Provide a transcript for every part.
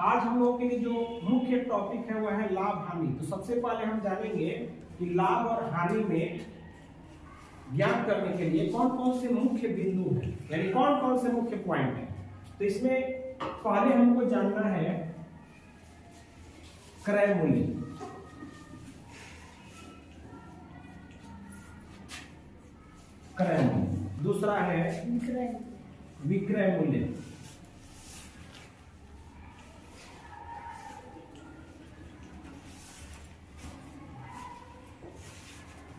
आज हम लोगों के लिए जो मुख्य टॉपिक है वह है लाभ हानि। तो सबसे पहले हम जानेंगे कि लाभ और हानि में ज्ञात करने के लिए कौन कौन से मुख्य बिंदु हैं, यानी कौन कौन से मुख्य पॉइंट हैं। तो इसमें पहले हमको जानना है क्रय मूल्य। क्रय मूल्य। दूसरा है विक्रय मूल्य।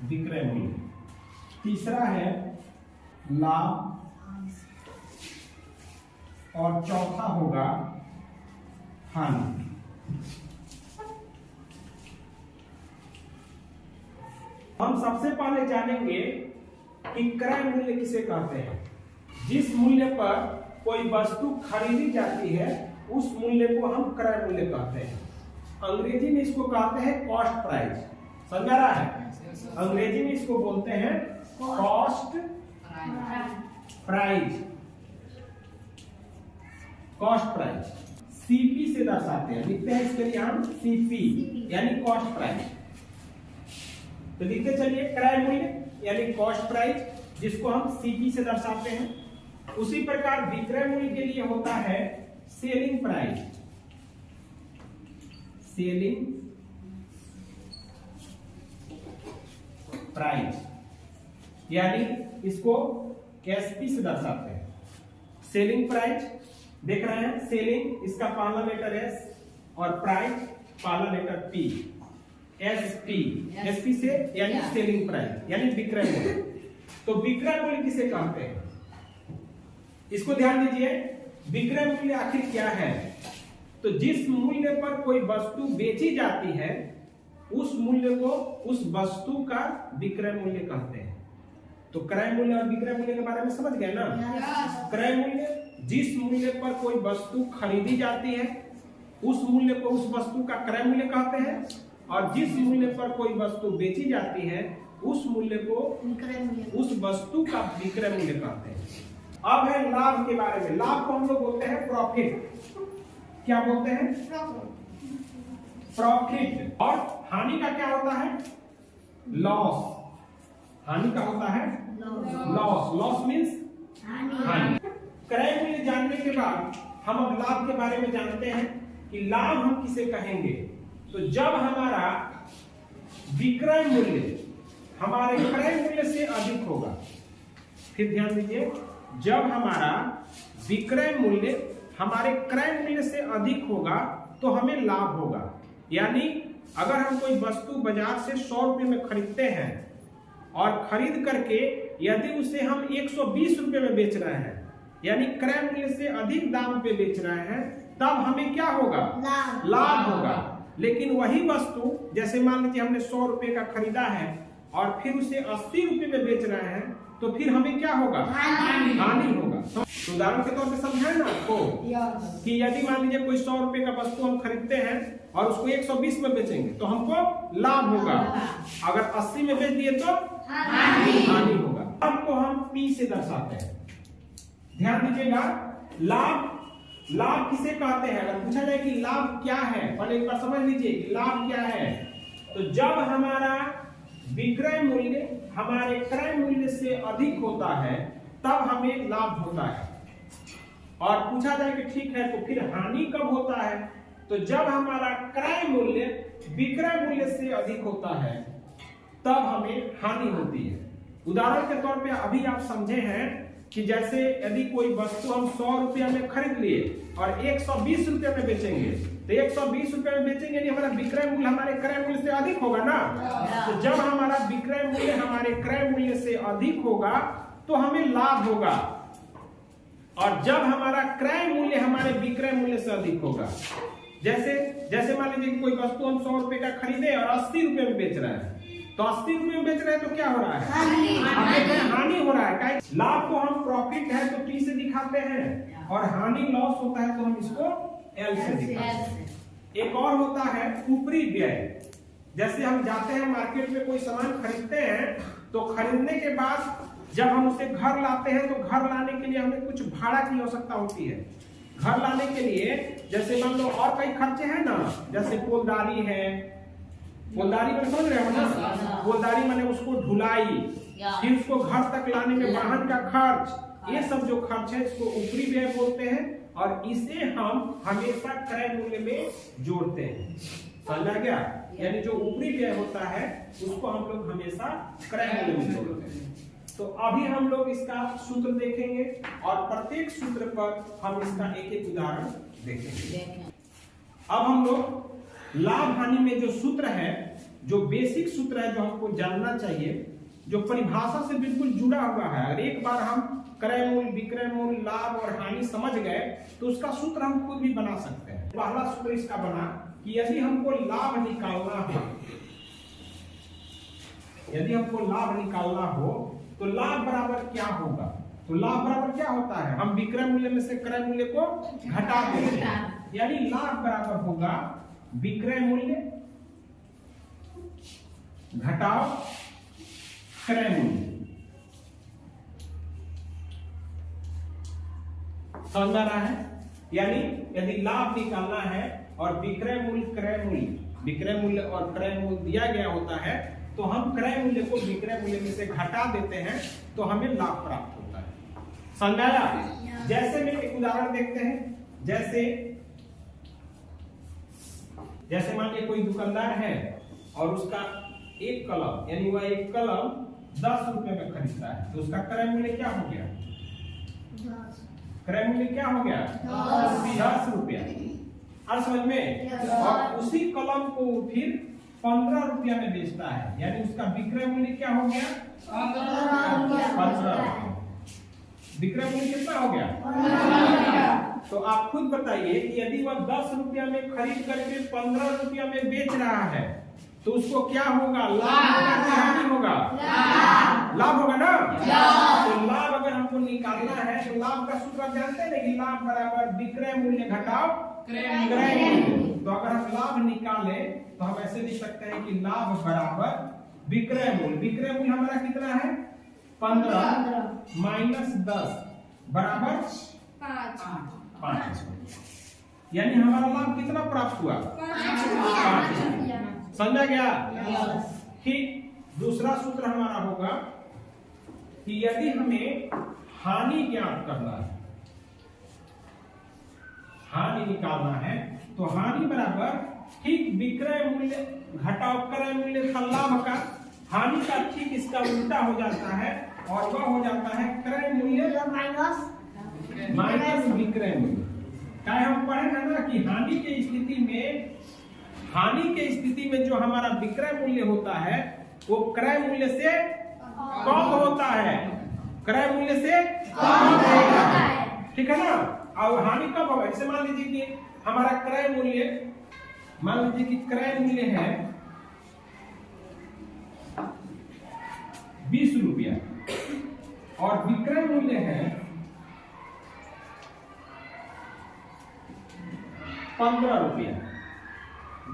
विक्रय मूल्य। तीसरा है लाभ और चौथा होगा हानि। हम सबसे पहले जानेंगे कि क्रय मूल्य किसे कहते हैं। जिस मूल्य पर कोई वस्तु खरीदी जाती है उस मूल्य को हम क्रय मूल्य कहते हैं। अंग्रेजी में इसको कहते हैं कॉस्ट प्राइस। समझ रहा है? अंग्रेजी में इसको बोलते हैं cost price. Cost price CP से दर्शाते हैं, लिखते हैं इसके लिए हम सीपी यानी कॉस्ट प्राइस। तो लिखते चलिए क्रय मूल्य यानी कॉस्ट प्राइस, जिसको हम सीपी से दर्शाते हैं। उसी प्रकार विक्रय मूल्य के लिए होता है सेलिंग प्राइस। सेलिंग प्राइस यानी इसको एसपी से दर्शाते हैं। सेलिंग प्राइस देख रहे हैं, सेलिंग इसका पहला लेटर एस और प्राइस पहला लेटर पी। एसपी एसपी से यानी सेलिंग प्राइस यानी विक्रय मूल्य। तो विक्रय मूल्य किसे कहते हैं, इसको ध्यान दीजिए। विक्रय मूल्य आखिर क्या है? तो जिस मूल्य पर कोई वस्तु बेची जाती है उस मूल्य को उस वस्तु का विक्रय मूल्य कहते हैं। तो क्रय मूल्य और विक्रय मूल्य के बारे में समझ गए ना? क्रय मूल्य जिस मूल्य पर कोई वस्तु खरीदी जाती है उस मूल्य को उस वस्तु का क्रय मूल्य कहते हैं, और जिस मूल्य पर कोई वस्तु बेची जाती है उस मूल्य को उस वस्तु का विक्रय मूल्य कहते हैं। अब है लाभ के बारे में। लाभ को हम लोग बोलते हैं प्रॉफिट। क्या बोलते हैं? प्रॉफिट। और हानि का क्या होता है? लॉस। हानि का होता है लॉस। लॉस मीन्स हानि। क्रय मूल्य जानने के बाद हम अब लाभ के बारे में जानते हैं कि लाभ हम किसे कहेंगे। तो जब हमारा विक्रय मूल्य हमारे क्रय मूल्य से अधिक होगा, फिर ध्यान दीजिए, जब हमारा विक्रय मूल्य हमारे क्रय मूल्य से अधिक होगा तो हमें लाभ होगा। यानी अगर हम कोई वस्तु बाजार से 100 रुपए में खरीदते हैं और खरीद करके यदि उसे हम 120 रुपए में बेच रहे हैं, यानी क्रय मूल्य से अधिक दाम पे बेच रहे हैं, तब हमें क्या होगा? लाभ होगा। लेकिन वही वस्तु जैसे मान लीजिए हमने 100 रुपए का खरीदा है और फिर उसे 80 रुपए में बेच रहे हैं, तो फिर हमें क्या होगा? हानि होगा। तो उदाहरण के तौर पे समझाए ना आपको कि यदि मान लीजिए कोई 100 रुपए का वस्तु हम खरीदते हैं और उसको 120 में बेचेंगे तो हमको लाभ होगा। अगर 80 में बेच दिए तो हानि होगा। लाभ को हम पी से दर्शाते हैं। ध्यान दीजिएगा, लाभ किसे कहते हैं? अगर पूछा जाए कि लाभ क्या है, पहले एक बार समझ लीजिए कि लाभ क्या है। तो जब हमारा विक्रय मूल्य हमारे क्रय मूल्य से अधिक होता है तब हमें लाभ होता है। और पूछा जाए कि ठीक है तो फिर हानि कब होता है? तो जब हमारा क्रय मूल्य विक्रय मूल्य से अधिक होता है तब हमें हानि होती है। उदाहरण के तौर पे अभी आप समझे हैं कि जैसे यदि कोई वस्तु हम 100 रुपया में खरीद लिए और 120 रुपये में बेचेंगे, तो 120 रुपये में बेचेंगे यदि हमारा विक्रय मूल्य हमारे क्रय मूल्य से अधिक होगा ना। तो जब हमारा विक्रय मूल्य हमारे क्रय मूल्य से अधिक होगा तो हमें लाभ होगा, और जब हमारा क्रय मूल्य हमारे विक्रय मूल्य से अधिक होगा, जैसे मान लीजिए कोई वस्तु हम 100 रुपए का खरीदे और 80 रुपए में बेच रहे हैं, तो 80 रुपए में बेच रहे हैं तो क्या हो रहा है? हानि हो रहा है। लाभ को हम प्रॉफिट है तो टी से दिखाते हैं, और हानि लॉस होता है तो हम इसको एल से दिखाते हैं। एक और होता है ऊपरी व्यय। जैसे हम जाते हैं मार्केट में कोई सामान खरीदते हैं, तो खरीदने के बाद जब हम उसे घर लाते हैं तो घर लाने के लिए हमें कुछ भाड़ा की आवश्यकता होती है। घर लाने के लिए जैसे मान लो और कई खर्चे हैं ना, जैसे पोलदारी है, पोलदारी में समझ रहे हो ना, पोलदारी माने उसको ढुलाई, फिर उसको घर तक लाने में वाहन का खर्च, ये सब जो खर्च है इसको ऊपरी व्यय बोलते हैं और इसे हम हमेशा क्रय मूल्य में जोड़ते हैं। समझा गया? यानी जो ऊपरी व्यय होता है उसको हम लोग हमेशा क्रय मूल्य में जोड़ते हैं। तो अभी हम लोग इसका सूत्र देखेंगे और प्रत्येक सूत्र पर हम इसका एक एक उदाहरण देखेंगे। अब हम लोग लाभ हानि में जो सूत्र है, जो बेसिक सूत्र है, जो हमको जानना चाहिए, जो परिभाषा से बिल्कुल जुड़ा हुआ है, अगर एक बार हम क्रय मूल्य, विक्रय मूल्य, लाभ और हानि समझ गए तो उसका सूत्र हम खुद भी बना सकते हैं। पहला सूत्र इसका बना कि यदि हमको लाभ निकालना हो, यदि हमको लाभ निकालना हो तो लाभ बराबर क्या होगा? तो लाभ बराबर क्या होता है? हम विक्रय मूल्य में से क्रय मूल्य को घटा देते हैं, यानी लाभ बराबर होगा विक्रय मूल्य घटाओ क्रय मूल्य। समझ आ रहा है? यानी यदि लाभ निकालना है और विक्रय मूल्य, क्रय मूल्य, विक्रय मूल्य और क्रय मूल्य दिया गया होता है तो हम क्रय मूल्य को विक्रय मूल्य में से घटा देते हैं तो हमें लाभ प्राप्त होता है। समझाया? जैसे में एक उदाहरण देखते हैं। जैसे मान लीजिए कोई दुकानदार है और उसका एक कलम, यानी वह एक कलम 10 रुपए में खरीदता है, तो उसका क्रय मूल्य क्या हो गया? क्रय मूल्य क्या हो गया? 10 रुपया। और समझ में? और उसी कलम को फिर 15 रुपया में बेचता है, यानी उसका विक्रय मूल्य क्या हो गया? 15। विक्रय मूल्य कितना हो गया? तो आप खुद बताइए कि यदि वह 10 रुपया में खरीद करके 15 रुपया में बेच रहा है तो उसको क्या होगा? लाभ होगा कि हानि होगा? लाभ होगा ना? तो लाभ अगर हमको निकालना है तो लाभ का सूत्र आप जानते हैं कि लाभ बराबर विक्रय मूल्य घटाओ क्रय मूल्य। तो अगर हम लाभ निकाले तो हम ऐसे लिख सकते हैं कि लाभ बराबर विक्रय मूल्य। विक्रय मूल्य हमारा कितना है? 15 माइनस 10 बराबर 5। यानी हमारा लाभ कितना प्राप्त हुआ? 5। समझा गया? ठीक। दूसरा सूत्र हमारा होगा कि यदि हमें हानि ज्ञात करना है, हानि निकालना है, तो हानि बराबर ठीक विक्रय मूल्य घटाओ क्रय मूल्य था लाभ का, हानि का ठीक इसका उल्टा हो जाता है और वह हो जाता है क्रय मूल्य माइनस विक्रय मूल्य। क्या हम पढ़े हैं ना कि हानि के स्थिति में जो हमारा विक्रय मूल्य होता है वो क्रय मूल्य से कम होता है, क्रय मूल्य से कम होता है। ठीक है ना? और हानि कब होगा? जैसे मान लीजिए कि हमारा क्रय मूल्य, मान लीजिए कि क्रय मूल्य है 20 रुपया और विक्रय मूल्य है 15 रुपया।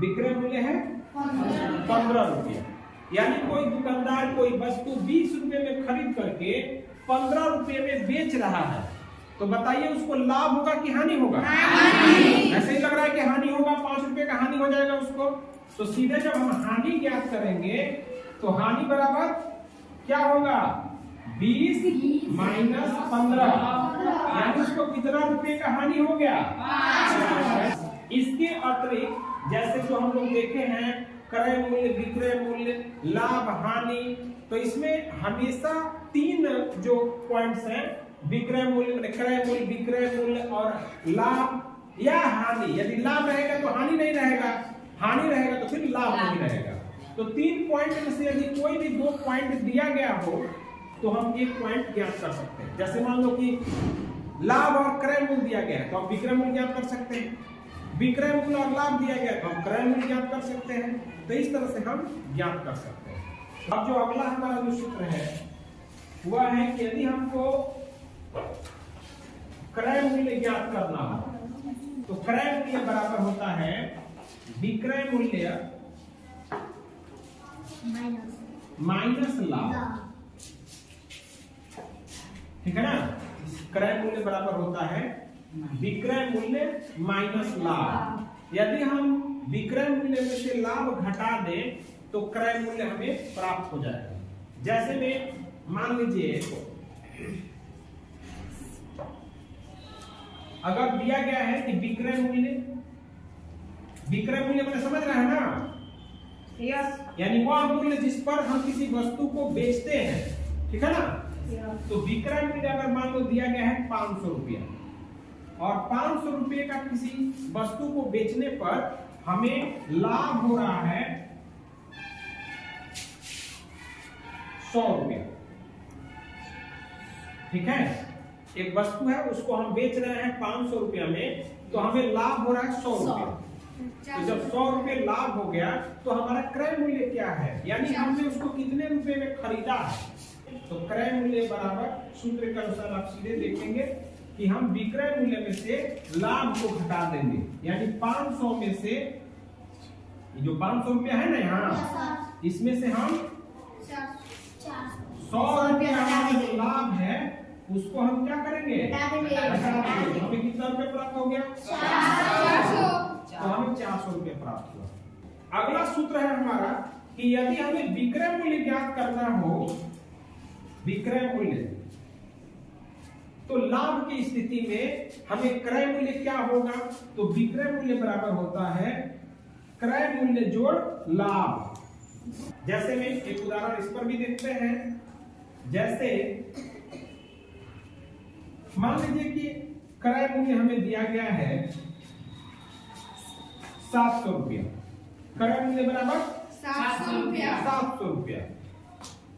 विक्रय मूल्य है 15 रुपया, यानी कोई दुकानदार कोई वस्तु 20 रुपए में खरीद करके 15 रुपए में बेच रहा है, तो बताइए उसको लाभ होगा कि हानि होगा? ऐसे ही लग रहा है कि हानि होगा, 5 रुपए का हानि हो जाएगा उसको। तो सीधे जब हम हानि ज्ञात करेंगे तो हानि बराबर क्या होगा? 20 माइनस 15, यानी उसको कितना रुपए का हानि हो गया? इसके अतिरिक्त जैसे जो हम लोग देखे हैं क्रय मूल्य, विक्रय मूल्य, लाभ, हानि, तो इसमें हमेशा 3 जो पॉइंट्स हैं, विक्रय मूल्य, क्रय मूल्य, विक्रय मूल्य और लाभ या हानि। यदि लाभ रहेगा तो हानि नहीं रहेगा, हानि रहेगा तो फिर लाभ नहीं रहेगा। तो 3 पॉइंट में से यदि कोई भी 2 पॉइंट दिया गया हो तो हम 1 पॉइंट ज्ञात कर सकते हैं। जैसे मान लो कि लाभ और क्रय मूल्य दिया गया है तो आप विक्रय मूल्य ज्ञात कर सकते हैं, विक्रय मूल्य और लाभ दिया गया तो हम क्रय मूल्य ज्ञात कर सकते हैं। तो इस तरह से हम ज्ञात कर सकते हैं। अब जो अगला हमारा जो सूत्र है वह है कि यदि हमको क्रय मूल्य ज्ञात करना हो तो क्रय मूल्य बराबर होता है विक्रय मूल्य माइनस लाभ। ठीक है ना? क्रय मूल्य बराबर होता है विक्रय मूल्य माइनस लाभ। यदि हम विक्रय मूल्य में से लाभ घटा दें तो क्रय मूल्य हमें प्राप्त हो जाएगा। जैसे में मान लीजिए अगर दिया गया है कि विक्रय मूल्य मैंने समझ रहा है ना, यस, यानी वह मूल्य जिस पर हम किसी वस्तु को बेचते हैं, ठीक है ना। तो विक्रय मूल्य अगर मान लो दिया गया है 500 रुपया और 500 रुपये का किसी वस्तु को बेचने पर हमें लाभ हो रहा है 100 रुपया, ठीक है। एक वस्तु है उसको हम बेच रहे हैं 500 रुपया में, तो हमें लाभ हो रहा है 100 रुपया। तो जब 100 रुपये लाभ हो गया तो हमारा क्रय मूल्य क्या है, यानी हमने उसको कितने रुपए में खरीदा है। तो क्रय मूल्य बराबर सूत्र के अनुसार आप सीधे देखेंगे कि हम विक्रय मूल्य में से लाभ को घटा देंगे, यानी 500 में से जो 500 रुपया है ना यहाँ, इसमें से हम 100 रुपया हमारा जो लाभ है उसको हम क्या करेंगे, हमें कितना रुपया प्राप्त हो गया, 400। तो हमें 400 रुपये प्राप्त हुआ। अगला सूत्र है हमारा कि यदि हमें विक्रय मूल्य ज्ञात करना हो, विक्रय मूल्य, तो लाभ की स्थिति में हमें क्रय मूल्य क्या होगा। तो विक्रय मूल्य बराबर होता है क्रय मूल्य जोड़ लाभ। जैसे में एक उदाहरण इस पर भी देखते हैं। जैसे मान लीजिए कि क्रय मूल्य हमें दिया गया है 700 रुपया, क्रय मूल्य बराबर 700 रुपया,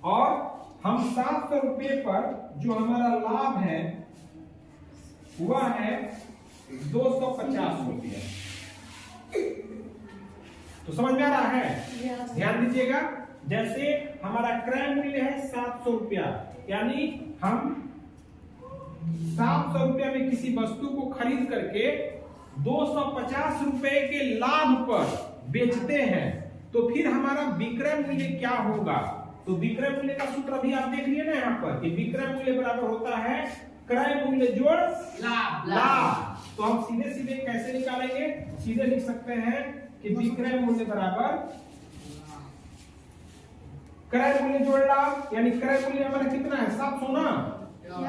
और हम 700 रुपये पर जो हमारा लाभ है वह है 250 रुपया। तो समझ में आ रहा है, ध्यान दीजिएगा। जैसे हमारा क्रय मूल्य है 700 रुपया, यानी हम 700 रुपया में किसी वस्तु को खरीद करके 250 रुपए के लाभ पर बेचते हैं, तो फिर हमारा विक्रय मूल्य क्या होगा। तो विक्रय मूल्य का सूत्र अभी आप देख लिए ना यहाँ पर कि विक्रय मूल्य बराबर होता है क्रय मूल्य जोड़ लाभ। तो हम सीधे सीधे कैसे निकालेंगे, सीधे लिख सकते हैं कि विक्रय मूल्य बराबर क्रय मूल्य जोड़ लाभ, यानी क्रय मूल्य हमारा कितना है 700 ना, तो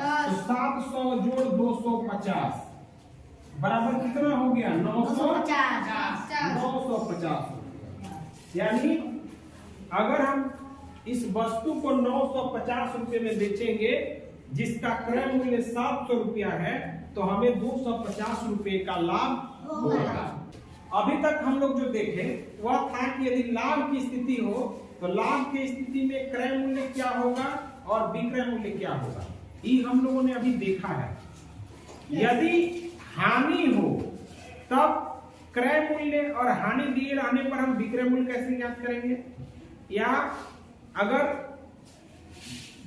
700 जोड़ 250 बराबर कितना हो गया 950। यानी अगर हम इस वस्तु को 950 रुपए में बेचेंगे जिसका क्रय मूल्य 700 रुपया है, तो हमें 250 रुपए का लाभ होगा। अभी तक हम लोग जो देखे वह था कि यदि लाभ की स्थिति हो तो लाभ की स्थिति में क्रय मूल्य क्या होगा और विक्रय मूल्य क्या होगा, ये हम लोगों ने अभी देखा है। यदि हानि हो तब क्रय मूल्य और हानि दिए रहने पर हम विक्रय मूल्य कैसे ज्ञात करेंगे, या अगर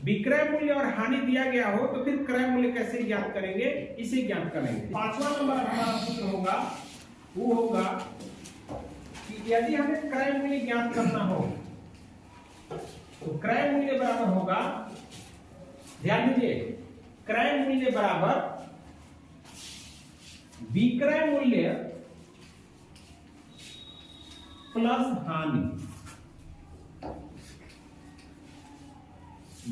विक्रय मूल्य और हानि दिया गया हो तो फिर क्रय मूल्य कैसे ज्ञात करेंगे, इसे ज्ञात करेंगे। 5वां नंबर हमारा सूत्र होगा, वो होगा कि यदि हमें क्रय मूल्य ज्ञात करना हो तो क्रय मूल्य बराबर होगा, ध्यान दीजिए, क्रय मूल्य बराबर विक्रय मूल्य प्लस हानि,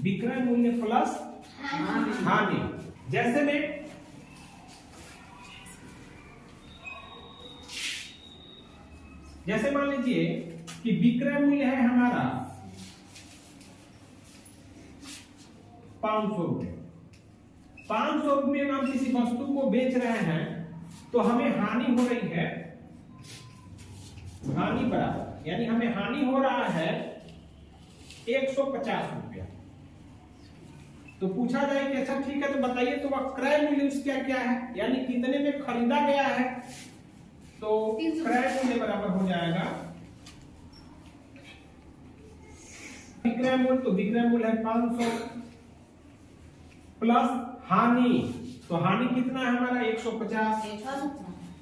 विक्रय मूल्य प्लस हानि। जैसे में मान लीजिए कि विक्रय मूल्य है हमारा 500 रुपए, 500 रुपये में हम किसी वस्तु को बेच रहे हैं तो हमें हानि हो रही है, हानि बराबर, यानी हमें हानि हो रहा है 150 रुपया। तो पूछा जाए कि अच्छा ठीक है तो बताइए तो वह क्रय मूल्य उसका क्या है, यानी कितने में खरीदा गया है। तो क्रय मूल्य बराबर हो जाएगा विक्रय मूल्य, तो विक्रय मूल्य है 500 प्लस हानि, तो हानि कितना है हमारा 150,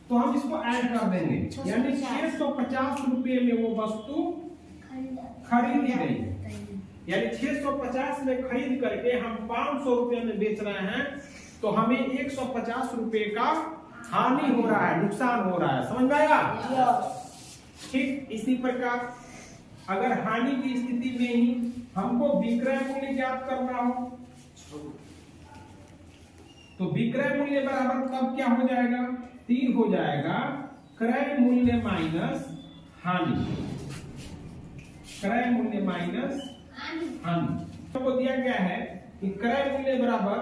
तो हम इसको ऐड कर देंगे, यानी 650 रुपये में वो वस्तु खरीदी गई है, यानी 650 में खरीद करके हम 500 रुपये में बेच रहे हैं, तो हमें 150 रुपए का हानि हो रहा है, नुकसान हो रहा है। समझ में आया? ठीक इसी प्रकार अगर हानि की स्थिति में ही हमको विक्रय मूल्य ज्ञात करना हो तो विक्रय मूल्य बराबर तब क्या हो जाएगा? 3 हो जाएगा क्रय मूल्य माइनस हानि। क्रय मूल्य माइनस हानि को दिया गया है कि क्रय मूल्य बराबर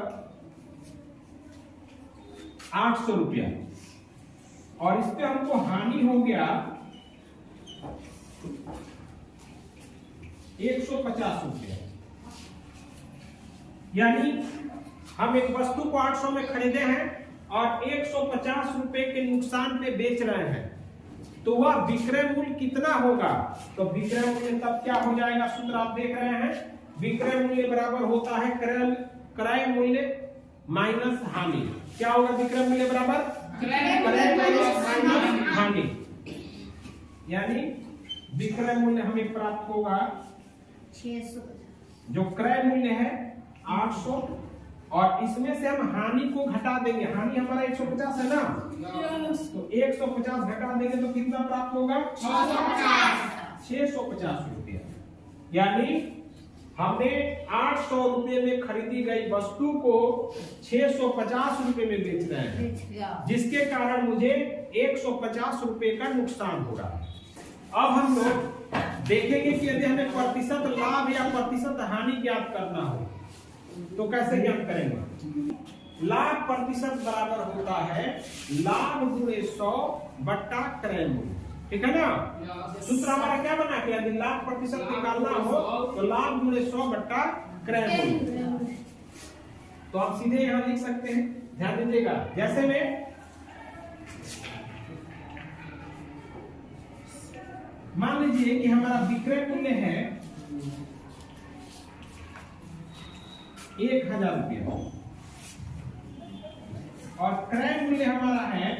800 रुपया और इस पे हमको हानि हो गया 150 रुपया। यानी हम एक वस्तु को 800 में खरीदे हैं और 150 रुपए के नुकसान पे बेच रहे हैं, तो वह विक्रय मूल्य कितना होगा? तो विक्रय मूल्य तब क्या हो जाएगा? सूत्र आप देख रहे हैं, विक्रय मूल्य बराबर होता है क्रय मूल्य माइनस हानि। क्या होगा विक्रय मूल्य बराबर? क्रय मूल्य माइनस हानि। यानी विक्रय मूल्य हमें प्राप्त होगा 650। जो क्रय मूल्य है 800 और इसमें से हम हानि को घटा देंगे। हानि हमारा 150 है ना, तो 150 घटा देंगे तो कितना प्राप्त होगा? 650 रुपया। यानी हमने 800 रुपए में खरीदी गई वस्तु को 650 रुपए में बेच रहे हैं, जिसके कारण मुझे 150 रुपए का नुकसान हो रहा है। अब हम लोग देखेंगे कि यदि हमें प्रतिशत लाभ या प्रतिशत हानि ज्ञात करना हो तो कैसे ज्ञात करेंगे? लाभ प्रतिशत बराबर होता है लाभ गुणे 100 बट्टा क्रय मूल्य। ठीक है ना? सूत्र हमारा क्या बना कि यदि लाभ प्रतिशत निकालना हो तो लाभ गुणे 100 बट्टा क्रय मूल्य। तो आप सीधे यहां लिख सकते हैं, ध्यान दीजिएगा। जैसे में मान लीजिए कि हमारा विक्रय मूल्य है 1000 रुपया और क्रय मूल्य हमारा है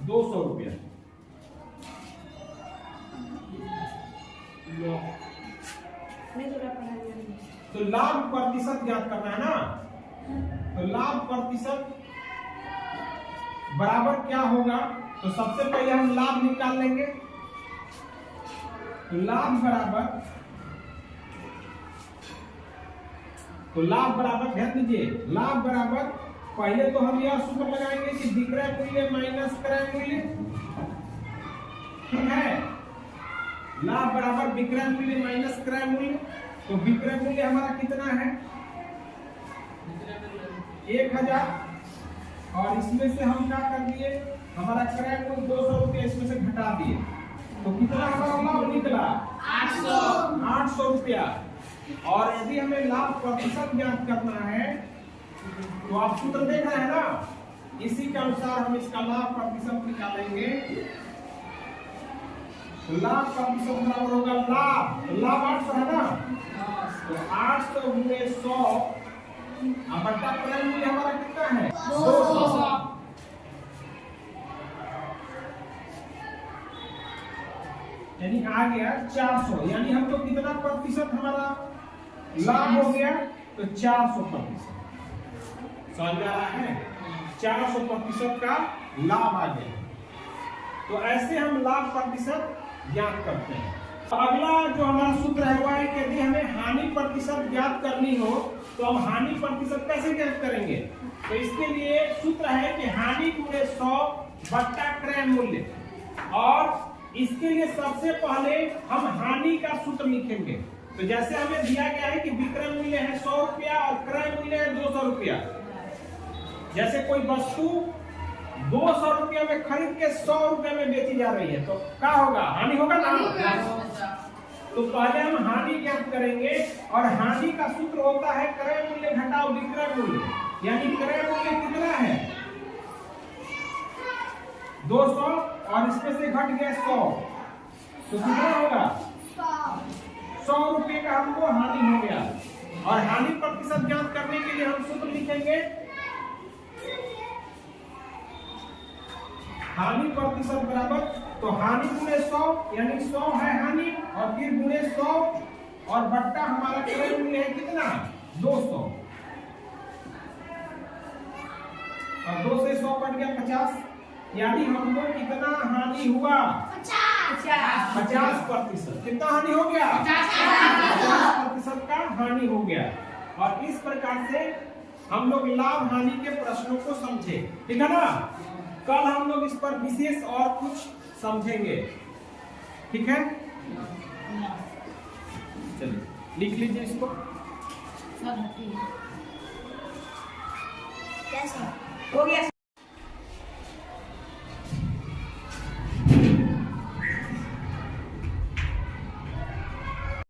200 रुपया। तो लाभ प्रतिशत ज्ञात करना है ना, तो लाभ प्रतिशत बराबर क्या होगा? तो सबसे पहले हम लाभ निकाल लेंगे। तो लाभ बराबर ध्यान दीजिए, लाभ बराबर पहले तो हम यह सूत्र लगाएंगे कि विक्रय मूल्य माइनस क्रय मूल्य। ठीक है, लाभ बराबर विक्रय मूल्य माइनस क्रय मूल्य। तो विक्रय मूल्य हमारा कितना है? 1000 और इसमें से हम क्या कर दिए, हमारा क्रय मूल्य 200 रुपया इसमें से घटा दिए, तो कितना हमारा लाभ निकला? 800 रुपया। और यदि हमें लाभ प्रतिशत ज्ञात करना है तो आप सूत्र देख रहे हैं ना, इसी के अनुसार हम इसका लाभ प्रतिशत निकालेंगे। लाभ प्रतिशत बराबर होगा लाभ 800 है ना, तो 800 गुणे 100 बट्टा क्रय मूल्य हमारा कितना है? 200। यानी आ गया 400। यानी हम लोग कितना प्रतिशत हमारा लाभ हो गया? तो 400%। समझ में आ रहा है? 400% का लाभ आ गया। तो ऐसे हम लाभ प्रतिशत ज्ञात करते हैं। तो अगला जो हमारा सूत्र है वह है कि यदि हमें हानि प्रतिशत ज्ञात करनी हो तो हम हानि प्रतिशत कैसे ज्ञात करेंगे? तो इसके लिए सूत्र है कि हानि गुणे 100 बट्टा क्रय मूल्य। और इसके लिए सबसे पहले हम हानि का सूत्र लिखेंगे। तो जैसे हमें दिया गया है कि विक्रय मूल्य है 100 रुपया और क्रय मूल्य है 200 रुपया। जैसे कोई वस्तु 200 रुपया में खरीद के 100 रुपया में बेची जा रही है तो क्या होगा? हानि होगा ना। तो पहले हम हानि ज्ञात करेंगे और हानि का सूत्र होता है क्रय मूल्य घटाओ विक्रय मूल्य। यानी क्रय मूल्य कितना है? 200 और इसमें से घट गया 100, तो कितना होगा? 100 रुपये का हमको हानि हो गया। और हानि प्रतिशत ज्ञात करने के लिए हम सूत्र लिखेंगे हानि प्रतिशत बराबर, तो हानि गुणे 100 यानी 100 है हानि और फिर गुणे 100 और बट्टा हमारा क्रय मूल्य है कितना 200 और 2 से 100 कट गया 50 यानी हमको कितना हानि हुआ 50%। कितना हानि हो गया 50% का हानि हो गया। और इस प्रकार से हम लोग लाभ हानि के प्रश्नों को समझे, ठीक है ना। कल हम लोग इस पर विशेष और कुछ समझेंगे, ठीक है। चलिए लिख लीजिए इसको। हो गया।